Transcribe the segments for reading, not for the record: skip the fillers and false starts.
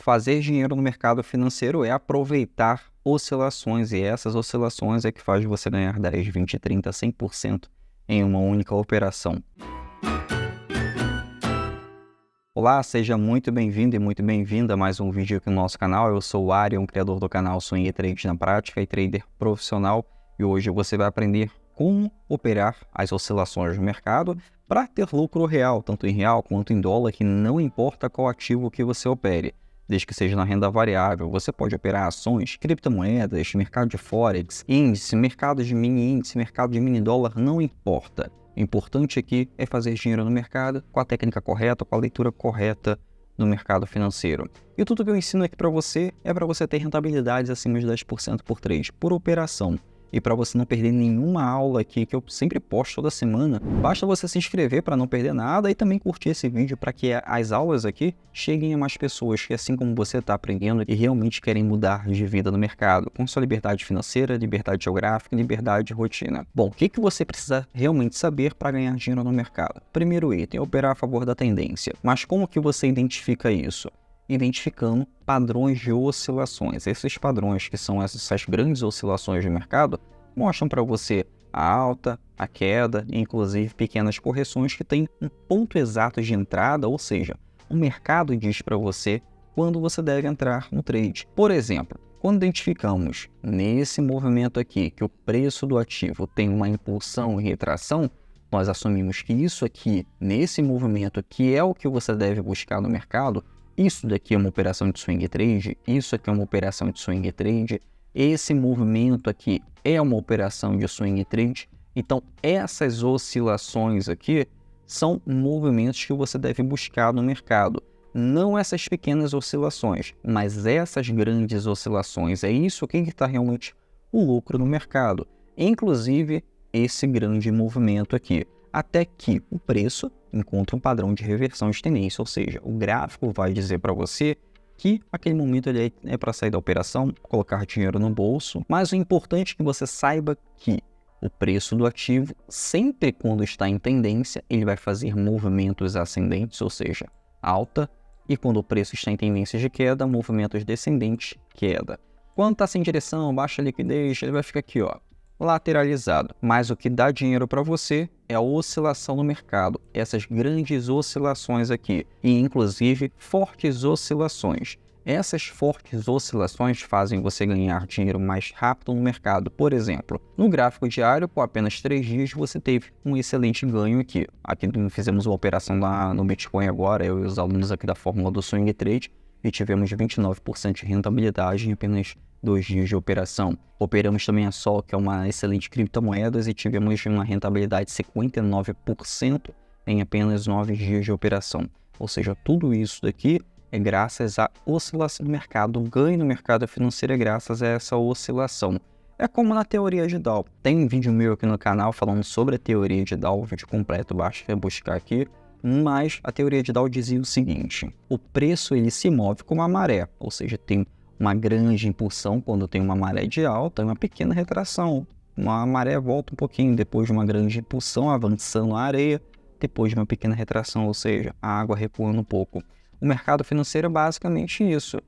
fazer dinheiro no mercado financeiro é aproveitar oscilações, e essas oscilações é que faz você ganhar 10, 20, 30, 100% em uma única operação. Olá, seja muito bem-vindo e muito bem-vinda a mais um vídeo aqui no nosso canal. Eu sou o Arion, criador do canal Swing Trade na Prática e trader profissional, e hoje você vai aprender como operar as oscilações do mercado para ter lucro real, tanto em real quanto em dólar, que não importa qual ativo que você opere. Desde que seja na renda variável, você pode operar ações, criptomoedas, mercado de forex, índice, mercado de mini índice, mercado de mini dólar, não importa. O importante aqui é fazer dinheiro no mercado com a técnica correta, com a leitura correta no mercado financeiro. E tudo que eu ensino aqui para você é para você ter rentabilidades acima de 10% por trade, por operação. E para você não perder nenhuma aula aqui, que eu sempre posto toda semana, basta você se inscrever para não perder nada e também curtir esse vídeo para que as aulas aqui cheguem a mais pessoas que, assim como você está aprendendo e realmente querem mudar de vida no mercado, com sua liberdade financeira, liberdade geográfica e liberdade de rotina. Bom, o que você precisa realmente saber para ganhar dinheiro no mercado? Primeiro item, operar a favor da tendência. Mas como que você identifica isso? Identificando padrões de oscilações. Esses padrões, que são essas grandes oscilações de mercado, mostram para você a alta, a queda e inclusive pequenas correções que têm um ponto exato de entrada, ou seja, o mercado diz para você quando você deve entrar no trade. Por exemplo, quando identificamos nesse movimento aqui que o preço do ativo tem uma impulsão e retração, nós assumimos que isso aqui, nesse movimento, que é o que você deve buscar no mercado, isso daqui é uma operação de swing trade, isso aqui é uma operação de swing trade, esse movimento aqui é uma operação de swing trade. Então, essas oscilações aqui são movimentos que você deve buscar no mercado. Não essas pequenas oscilações, mas essas grandes oscilações. É isso que está realmente o lucro no mercado. Inclusive, esse grande movimento aqui. Até que o preço encontra um padrão de reversão de tendência, ou seja, o gráfico vai dizer para você que aquele momento ele é para sair da operação, colocar dinheiro no bolso, mas o importante é que você saiba que o preço do ativo, sempre quando está em tendência, ele vai fazer movimentos ascendentes, ou seja, alta, e quando o preço está em tendência de queda, movimentos descendentes, queda. Quando está sem direção, baixa liquidez, ele vai ficar aqui, ó, lateralizado. Mas o que dá dinheiro para você é a oscilação no mercado, essas grandes oscilações aqui, e inclusive fortes oscilações. Essas fortes oscilações fazem você ganhar dinheiro mais rápido no mercado. Por exemplo, no gráfico diário, por apenas 3 dias, você teve um excelente ganho aqui. Aqui fizemos uma operação no Bitcoin agora, eu e os alunos aqui da fórmula do Swing Trade, e tivemos 29% de rentabilidade em apenas 2 dias de operação. Operamos também a Sol, que é uma excelente criptomoeda, e tivemos uma rentabilidade de 59% em apenas 9 dias de operação. Ou seja, tudo isso daqui é graças à oscilação do mercado. O ganho no mercado financeiro é graças a essa oscilação. É como na teoria de Dow. Tem um vídeo meu aqui no canal falando sobre a teoria de Dow, o vídeo completo, basta buscar aqui. Mas a teoria de Dow dizia o seguinte: o preço ele se move como a maré, ou seja, tem uma grande impulsão quando tem uma maré de alta e uma pequena retração. Uma maré volta um pouquinho depois de uma grande impulsão, avançando a areia, depois de uma pequena retração, ou seja, a água recuando um pouco. O mercado financeiro é basicamente isso.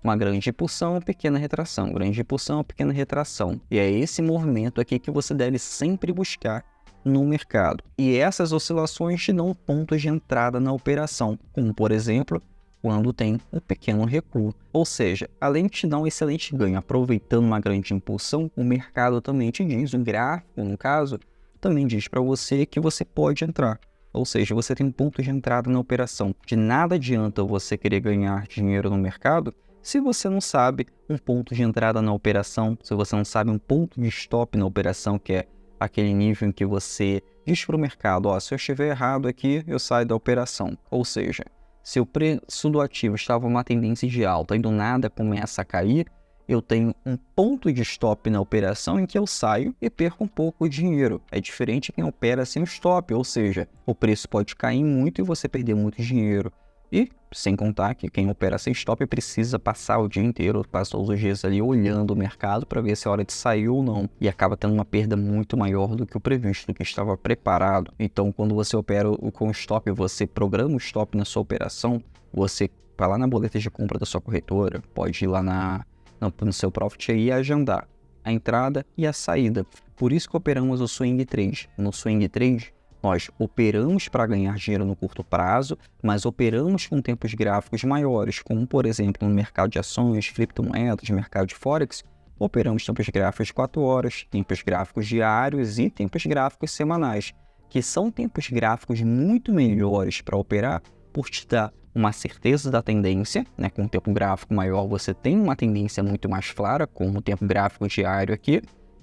Uma grande impulsão, pequena retração, grande impulsão, pequena retração. E é esse movimento aqui que você deve sempre buscar no mercado. E essas oscilações te dão pontos de entrada na operação, como por exemplo, quando tem um pequeno recuo. Ou seja, além de te dar um excelente ganho aproveitando uma grande impulsão, o mercado também te diz, o gráfico no caso, também diz para você que você pode entrar. Ou seja, você tem um ponto de entrada na operação. De nada adianta você querer ganhar dinheiro no mercado se você não sabe um ponto de entrada na operação, se você não sabe um ponto de stop na operação, que é aquele nível em que você diz para o mercado, ó, se eu estiver errado aqui, eu saio da operação. Ou seja, se o preço do ativo estava uma tendência de alta e do nada começa a cair, eu tenho um ponto de stop na operação em que eu saio e perco um pouco de dinheiro. É diferente de quem opera sem stop, ou seja, o preço pode cair muito e você perder muito dinheiro. E, sem contar que quem opera sem stop precisa passar o dia inteiro, passa todos os dias ali olhando o mercado para ver se é hora de sair ou não. E acaba tendo uma perda muito maior do que o previsto, do que estava preparado. Então, quando você opera com stop, você programa o stop na sua operação, Você vai lá na boleta de compra da sua corretora, pode ir lá no seu Profit aí e agendar a entrada e a saída. Por isso que operamos o Swing Trade. No Swing Trade, nós operamos para ganhar dinheiro no curto prazo, mas operamos com tempos gráficos maiores, como por exemplo no mercado de ações, criptomoedas, mercado de Forex, operamos tempos gráficos de 4 horas, tempos gráficos diários e tempos gráficos semanais, que são tempos gráficos muito melhores para operar por te dar uma certeza da tendência, né? Com um tempo gráfico maior você tem uma tendência muito mais clara, como o tempo gráfico diário aqui,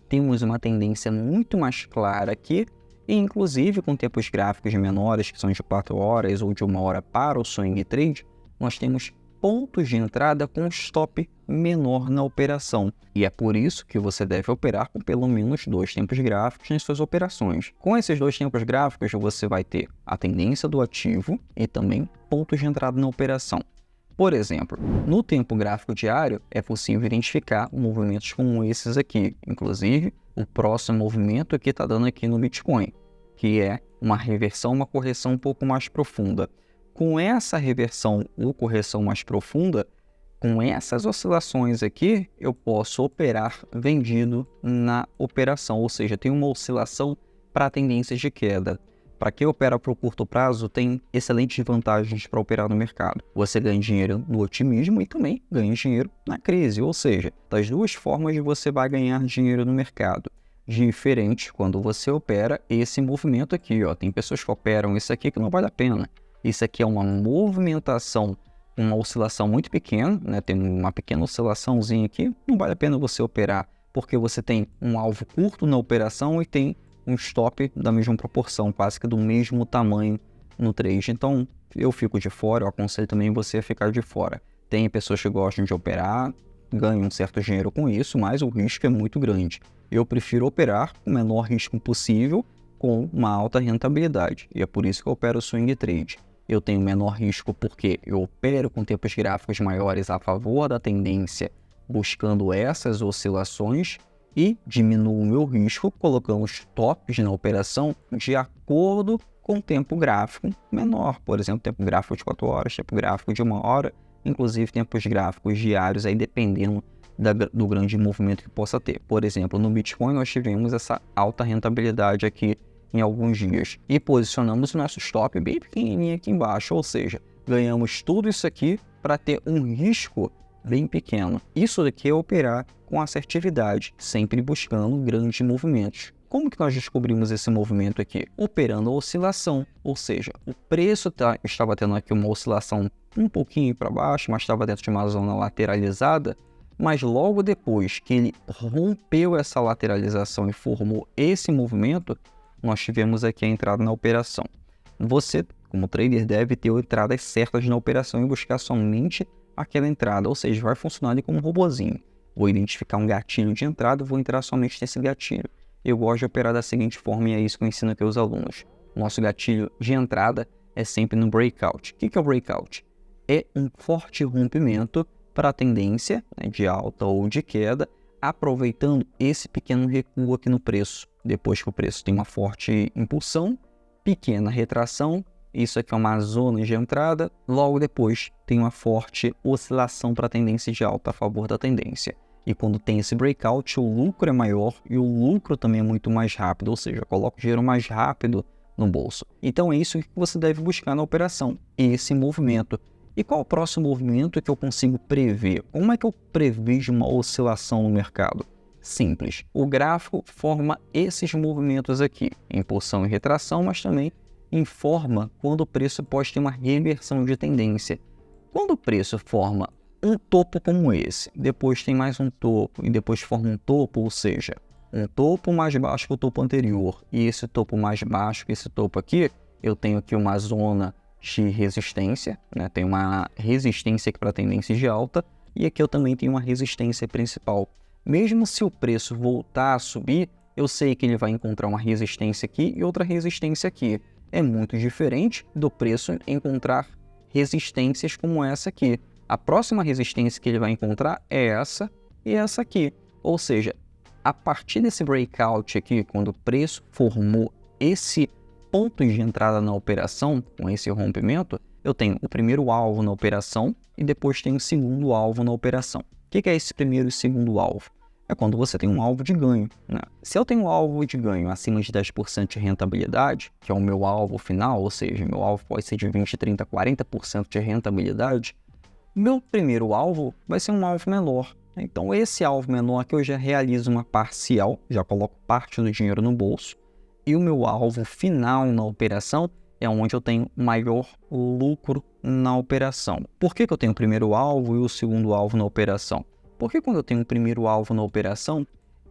temos uma tendência muito mais clara aqui, e inclusive com tempos gráficos menores, que são de 4 horas ou de 1 hora para o Swing Trade, nós temos pontos de entrada com stop menor na operação. E é por isso que você deve operar com pelo menos 2 tempos gráficos nas suas operações. Com esses 2 tempos gráficos, você vai ter a tendência do ativo e também pontos de entrada na operação. Por exemplo, no tempo gráfico diário, é possível identificar movimentos como esses aqui. Inclusive, o próximo movimento aqui está dando aqui no Bitcoin, que é uma reversão, uma correção um pouco mais profunda. Com essa reversão ou correção mais profunda, com essas oscilações aqui, eu posso operar vendido na operação, ou seja, tem uma oscilação para tendências de queda. Para quem opera para o curto prazo, tem excelentes vantagens para operar no mercado. Você ganha dinheiro no otimismo e também ganha dinheiro na crise, ou seja, das duas formas você vai ganhar dinheiro no mercado. Diferente quando você opera esse movimento aqui, ó. Tem pessoas que operam isso aqui que não vale a pena. Isso aqui é uma movimentação, uma oscilação muito pequena, né? Tem uma pequena oscilaçãozinha aqui, não vale a pena você operar, porque você tem um alvo curto na operação e tem um stop da mesma proporção, quase que do mesmo tamanho no trade. Então, eu fico de fora, eu aconselho também você a ficar de fora. Tem pessoas que gostam de operar, ganham um certo dinheiro com isso, mas o risco é muito grande. Eu prefiro operar com o menor risco possível, com uma alta rentabilidade. E é por isso que eu opero o Swing Trade. Eu tenho menor risco porque eu opero com tempos gráficos maiores a favor da tendência, buscando essas oscilações, e diminuo o meu risco colocando stops na operação de acordo com o tempo gráfico menor. Por exemplo, tempo gráfico de 4 horas, tempo gráfico de 1 hora, inclusive tempos gráficos diários, aí dependendo do grande movimento que possa ter. Por exemplo, no Bitcoin nós tivemos essa alta rentabilidade aqui em alguns dias e posicionamos o nosso stop bem pequenininho aqui embaixo, ou seja, ganhamos tudo isso aqui para ter um risco bem pequeno. Isso daqui é operar com assertividade, sempre buscando grandes movimentos. Como que nós descobrimos esse movimento aqui? Operando a oscilação, ou seja, o preço estava tendo aqui uma oscilação um pouquinho para baixo, mas estava dentro de uma zona lateralizada, mas logo depois que ele rompeu essa lateralização e formou esse movimento, nós tivemos aqui a entrada na operação. Você, como trader, deve ter entradas certas na operação e buscar somente aquela entrada, ou seja, vai funcionar ali como um robozinho. Vou identificar um gatilho de entrada, vou entrar somente nesse gatilho. Eu gosto de operar da seguinte forma e é isso que eu ensino aqui aos alunos. Nosso gatilho de entrada é sempre no breakout. O que é o breakout? É um forte rompimento para a tendência, né, de alta ou de queda, aproveitando esse pequeno recuo aqui no preço. Depois que o preço tem uma forte impulsão, pequena retração, isso aqui é uma zona de entrada, logo depois tem uma forte oscilação para a tendência de alta a favor da tendência. E quando tem esse breakout, o lucro é maior e o lucro também é muito mais rápido, ou seja, coloca o dinheiro mais rápido no bolso. Então é isso que você deve buscar na operação, esse movimento. E qual o próximo movimento que eu consigo prever? Como é que eu prevejo uma oscilação no mercado? Simples. O gráfico forma esses movimentos aqui, impulsão e retração, mas também informa quando o preço pode ter uma reversão de tendência. Quando o preço forma um topo como esse, depois tem mais um topo e depois forma um topo, ou seja, um topo mais baixo que o topo anterior e esse topo mais baixo que esse topo aqui, eu tenho aqui uma zona de resistência, né? Tem uma resistência aqui para a tendência de alta e aqui eu também tenho uma resistência principal. Mesmo se o preço voltar a subir, eu sei que ele vai encontrar uma resistência aqui e outra resistência aqui. É muito diferente do preço encontrar resistências como essa aqui. A próxima resistência que ele vai encontrar é essa e essa aqui. Ou seja, a partir desse breakout aqui, quando o preço formou esse ponto de entrada na operação, com esse rompimento, eu tenho o primeiro alvo na operação e depois tenho o segundo alvo na operação. O que é esse primeiro e segundo alvo? É quando você tem um alvo de ganho, né? Se eu tenho um alvo de ganho acima de 10% de rentabilidade, que é o meu alvo final, ou seja, meu alvo pode ser de 20, 30, 40% de rentabilidade, meu primeiro alvo vai ser um alvo menor. Então, esse alvo menor aqui eu já realizo uma parcial, já coloco parte do dinheiro no bolso, e o meu alvo final na operação é onde eu tenho maior lucro na operação. Por que eu tenho o primeiro alvo e o segundo alvo na operação? Porque quando eu tenho o primeiro alvo na operação,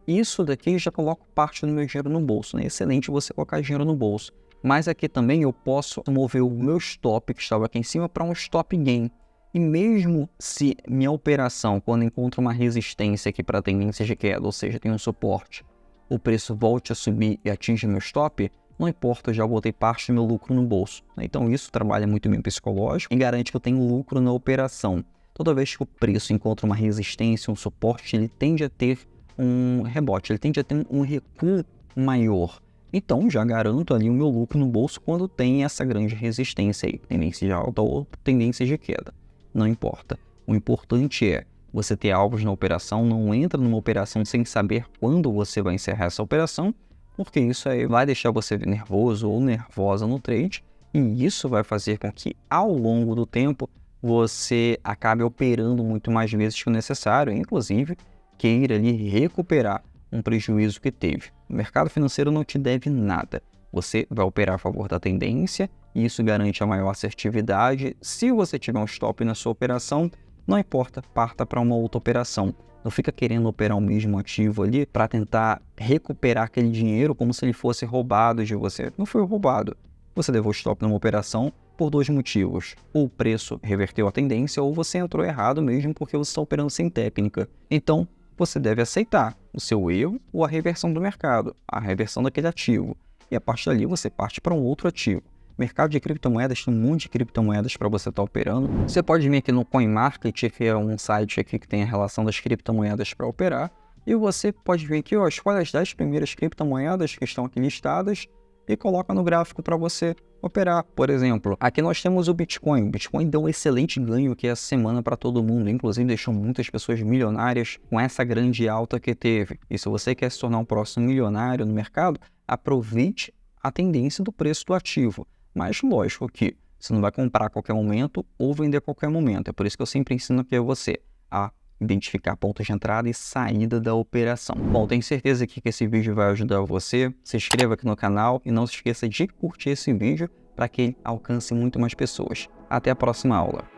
isso daqui já coloco parte do meu dinheiro no bolso, né? Excelente você colocar dinheiro no bolso. Mas aqui também eu posso mover o meu stop, que estava aqui em cima, para um stop gain. E mesmo se minha operação, quando encontra uma resistência aqui para a tendência de queda, ou seja, tem um suporte, o preço volte a subir e atinja meu stop, não importa, eu já botei parte do meu lucro no bolso. Então isso trabalha muito bem o psicológico e garante que eu tenho lucro na operação. Toda vez que o preço encontra uma resistência, um suporte, ele tende a ter um rebote, ele tende a ter um recuo maior. Então já garanto ali o meu lucro no bolso quando tem essa grande resistência aí, tendência de alta ou tendência de queda. Não importa. O importante é você ter alvos na operação, não entra numa operação sem saber quando você vai encerrar essa operação, porque isso aí vai deixar você nervoso ou nervosa no trade, e isso vai fazer com que ao longo do tempo você acabe operando muito mais vezes que o necessário, inclusive queira ali recuperar um prejuízo que teve. O mercado financeiro não te deve nada. Você vai operar a favor da tendência e isso garante a maior assertividade. Se você tiver um stop na sua operação, não importa, parta para uma outra operação. Não fica querendo operar o mesmo ativo ali para tentar recuperar aquele dinheiro como se ele fosse roubado de você. Não foi roubado. Você levou stop numa operação por dois motivos. Ou o preço reverteu a tendência ou você entrou errado mesmo porque você está operando sem técnica. Então, você deve aceitar o seu erro ou a reversão do mercado, a reversão daquele ativo. E a partir dali você parte para um outro ativo. Mercado de criptomoedas, tem um monte de criptomoedas para você estar operando. Você pode vir aqui no CoinMarket, que é um site aqui que tem a relação das criptomoedas para operar. E você pode vir aqui, ó, escolhe as 10 primeiras criptomoedas que estão aqui listadas e coloca no gráfico para você operar. Por exemplo, aqui nós temos o Bitcoin. O Bitcoin deu um excelente ganho aqui essa semana para todo mundo, inclusive deixou muitas pessoas milionárias com essa grande alta que teve. E se você quer se tornar um próximo milionário no mercado, aproveite a tendência do preço do ativo. Mas lógico que você não vai comprar a qualquer momento ou vender a qualquer momento. É por isso que eu sempre ensino aqui a você a identificar pontos de entrada e saída da operação. Bom, tenho certeza aqui que esse vídeo vai ajudar você. Se inscreva aqui no canal e não se esqueça de curtir esse vídeo para que ele alcance muito mais pessoas. Até a próxima aula.